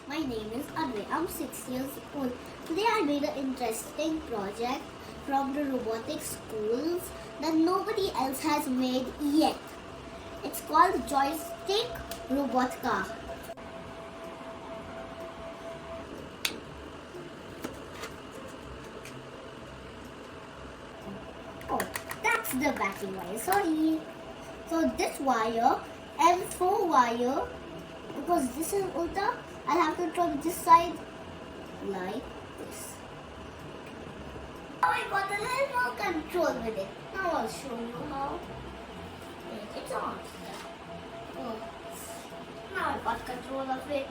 My name is Advay. I'm 6 years old. Today I made an interesting project from the robotics schools that nobody else has made yet. It's called Joystick Robot Car. Oh, that's the battery wire. Sorry. So this wire, M4 wire, because this is ulta, I'll have to turn this side like this. Now I got a little more control with it. Now I'll show you how. Wait, it's on. Oh. Now I got control of it.